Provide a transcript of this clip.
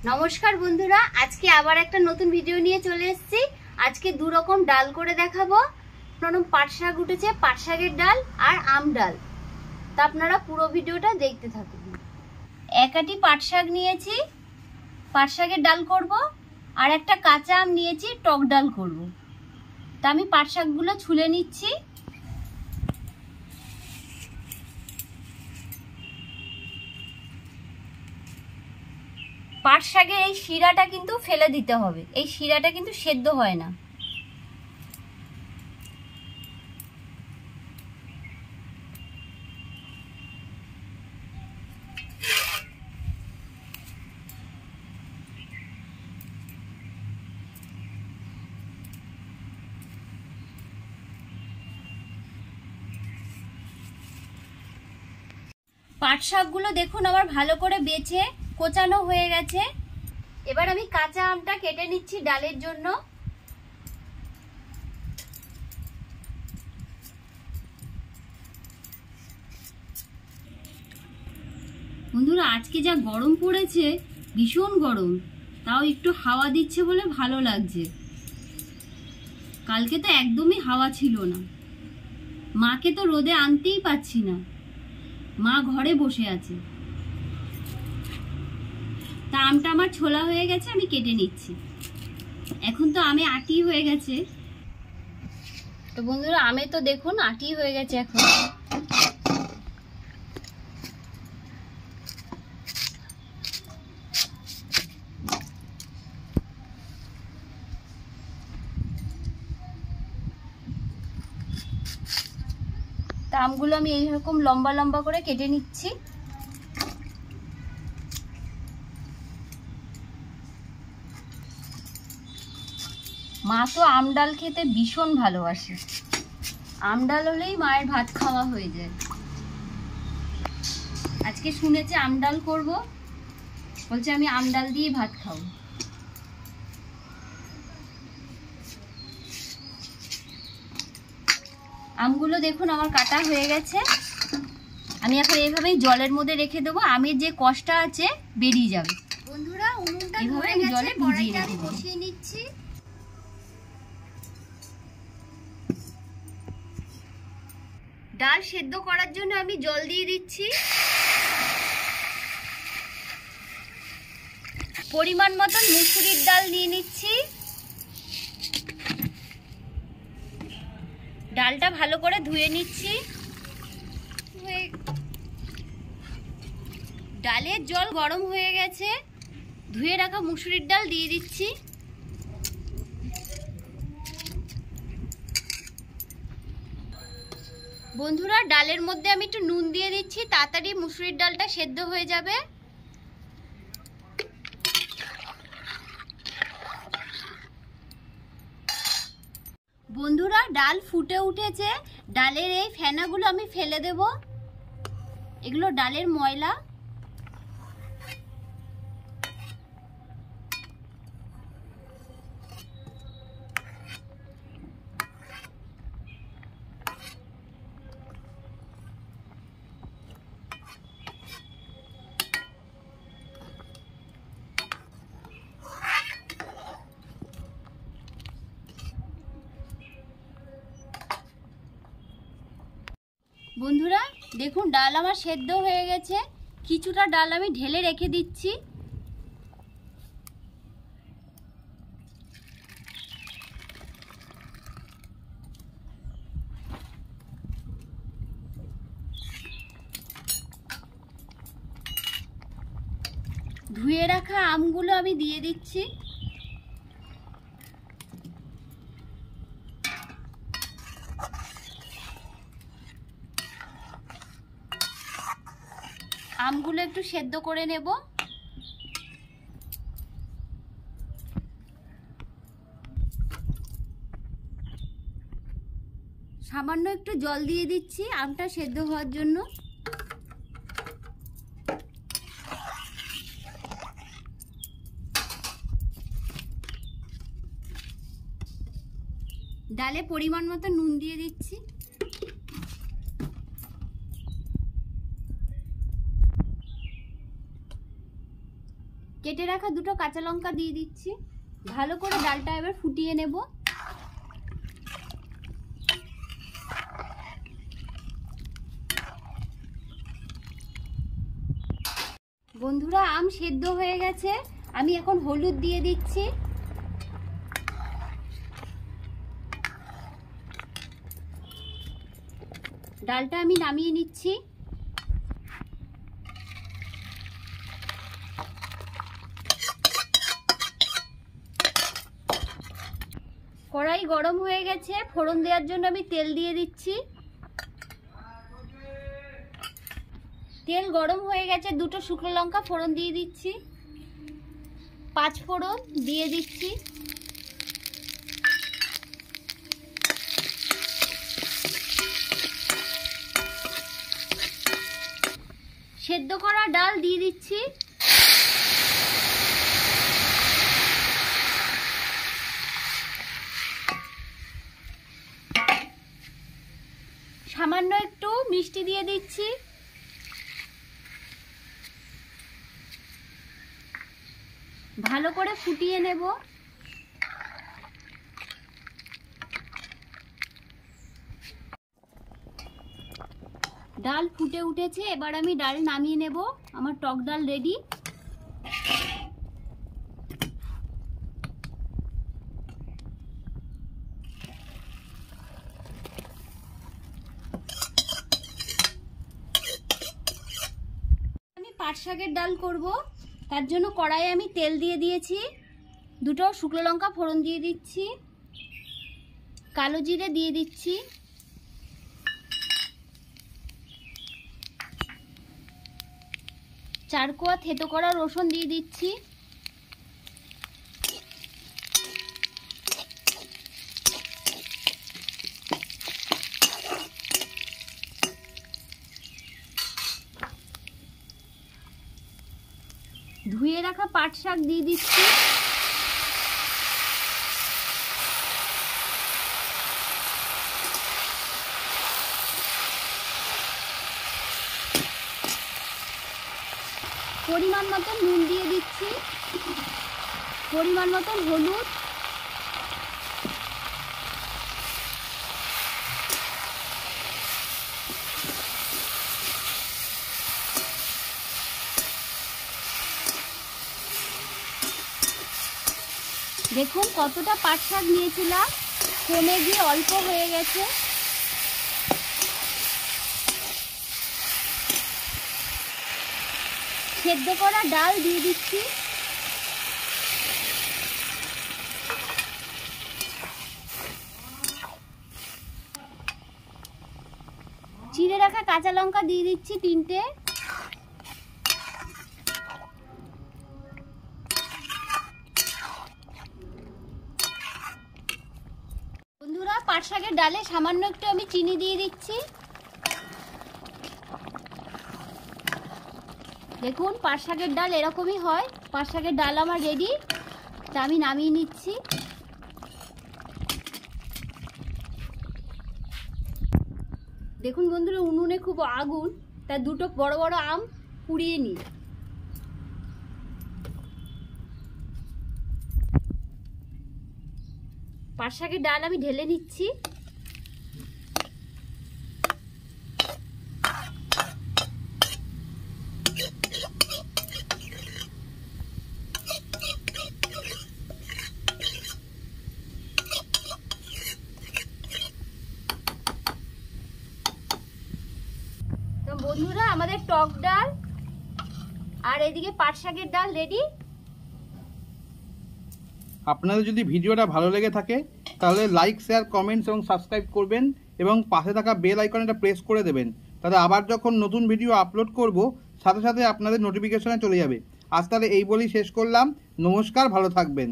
নমস্কার বন্ধুরা, আজকে আবার একটা নতুন ভিডিও নিয়ে চলে এসেছি। আজকে দু রকম ডাল করে দেখাবো। প্রথম পাট শাক উঠেছে, পাট শাকের ডাল আর আম ডাল। তা আপনারা পুরো ভিডিওটা দেখতে থাকুন। এক আটি পাট শাক নিয়েছি, পাট শাকের ডাল করব, আর একটা কাঁচা আম নিয়েছি, টক ডাল করব। তা আমি পাট শাকগুলো ছুলে নিচ্ছি। পাট শাকের এই শিরাটা কিন্তু ফেলে দিতে হবে, এই শিরাটা কিন্তু সেদ্ধ হয় না। পাট শাকগুলো দেখুন আমার ভালো করে বেছে কোচানো হয়ে গেছে। এবার আমি কাঁচা আমটা কেটে নিচ্ছি ডালের জন্য। বন্ধুরা, আজকে যা গরম পড়েছে, ভীষণ গরম, তাও একটু হাওয়া দিচ্ছে বলে ভালো লাগছে। কালকে তো একদমই হাওয়া ছিল না। মাকে তো রোদে আনতেই পাচ্ছি না, মা ঘরে বসে আছে। তা আমটা আমার ছোলা হয়ে গেছে, আমি কেটে নিচ্ছি। এখন তো আমে আটি হয়ে গেছে। তো বন্ধুরা, আমে তো দেখুন আটি হয়ে গেছে। এখন তা আমগুলো আমি এইরকম লম্বা লম্বা করে কেটে নিচ্ছি। মা তো আম ডাল খেতে ভীষণ ভালোবাসে। আম ডাল হলেই মায়ের ভাত খাওয়া হয়ে যায়। আজকে শুনেছে আম ডাল করবো, বলছে আমি আম ডাল দিয়ে ভাত খাবো। আমগুলো দেখুন আমার কাটা হয়ে গেছে। আমি এখন এইভাবেই জলের মধ্যে রেখে দেবো, আমের যে কষটা আছে বেরিয়ে যাবে। বন্ধুরা, উনুনটা এইভাবে জলে ভিজিয়ে বসিয়ে নিচ্ছি। ডাল সেদ্ধ করার জন্য আমি জল দিয়ে দিচ্ছি। পরিমাণ মতন মুসুরির ডাল নিয়ে নিচ্ছি। ডালটা ভালো করে ধুয়ে নিচ্ছি। ডালের জল গরম হয়ে গেছে, ধুয়ে রাখা মুসুরির ডাল দিয়ে দিচ্ছি। বন্ধুরা, ডালের মধ্যে আমি একটু নুন দিয়ে দিচ্ছি, তাড়াতাড়ি মুসুরির ডালটা সেদ্ধ হয়ে যাবে। বন্ধুরা, ডাল ফুটে উঠেছে। ডালের এই ফেনাগুলো আমি ফেলে দেব, এগুলো ডালের ময়লা। বন্ধুরা দেখুন, ডাল আমার সেদ্ধ হয়ে গেছে। কিছুটা ডাল আমি ঢেলে রেখে দিচ্ছি। ধুয়ে রাখা আমগুলো আমি দিয়ে দিচ্ছি। আমগুলো একটু সেদ্ধ করে নেব। সামান্য একটু জল দিয়ে দিচ্ছি আমটা সেদ্ধ হওয়ার জন্য। ডালে পরিমাণ মতো নুন দিয়ে দিচ্ছি। কেটে রাখা দুটো কাঁচা লঙ্কা দিয়ে দিচ্ছি। ভালো করে ডালটা এবার ফুটিয়ে নেব। বন্ধুরা, আম সেদ্ধ হয়ে গেছে, আমি এখন হলুদ দিয়ে দিচ্ছি। ডালটা আমি নামিয়ে নিচ্ছি। কড়াই গরম হয়ে গেছে, ফোড়ন দেওয়ার জন্য আমি তেল দিয়ে দিচ্ছি। তেল গরম হয়ে গেছে, দুটো শুকনো লঙ্কা ফোড়ন দিয়ে দিচ্ছি। 5 ফোড়ন দিয়ে দিচ্ছি। সেদ্ধ করা ডাল দিয়ে দিচ্ছি। সামান্য একটু মিষ্টি দিয়ে দিচ্ছি। ভালো করে ফুটিয়ে নেব। ডাল ফুটে উঠেছে, এবার আমি ডাল নামিয়ে নেব। আমার টক ডাল রেডি। আমি পাট শাকের ডাল করব, তার জন্য কড়াইয়ে আমি তেল দিয়ে দিয়েছি। দুটো শুকনো লঙ্কা ফোড়ন দিয়ে দিচ্ছি। কালো জিরে দিয়ে দিচ্ছি। চার কোয়া থেতো করা রসুন দিয়ে দিচ্ছি। ধুয়ে রাখা পাট শাক দিয়ে দিচ্ছি। পরিমাণ মতো নুন দিয়ে দিচ্ছি। পরিমাণ মতো হলুদ। দেখুন কতটা পাট শাক নিয়েছিলাম, কমে গিয়ে অল্প হয়ে গেছে। সেদ্ধ করা ডাল দিয়ে দিচ্ছি। চিড়ে রাখা কাঁচা লঙ্কা দিয়ে দিচ্ছি 3টে। বন্ধুরা, পাট শাকের ডালে সামান্য একটু আমি চিনি দিয়ে দিচ্ছি। দেখুন পাট শাকের ডাল এরকমই হয়। পাট শাকের ডাল আমার রেডি, তা আমি নামিয়ে নিচ্ছি। দেখুন বন্ধুরা, উনুনে খুব আগুন, তা দুটো বড় বড় আম পুড়িয়ে নিই। পাট শাকের ডাল আমি ঢেলে নিচ্ছি। বন্ধুরা, আমাদের টক ডাল আর এদিকে পাট শাকের ডাল রেডি। আপনাদের যদি ভিডিওটা ভালো লেগে থাকে তাহলে লাইক, শেয়ার, কমেন্টস এবং সাবস্ক্রাইব করবেন এবং পাশে থাকা বেল আইকনটা প্রেস করে দেবেন। তাহলে আবার যখন নতুন ভিডিও আপলোড করব সাথে সাথে আপনাদের নোটিফিকেশনে চলে যাবে। আজ তাহলে এই বলেই শেষ করলাম। নমস্কার, ভালো থাকবেন।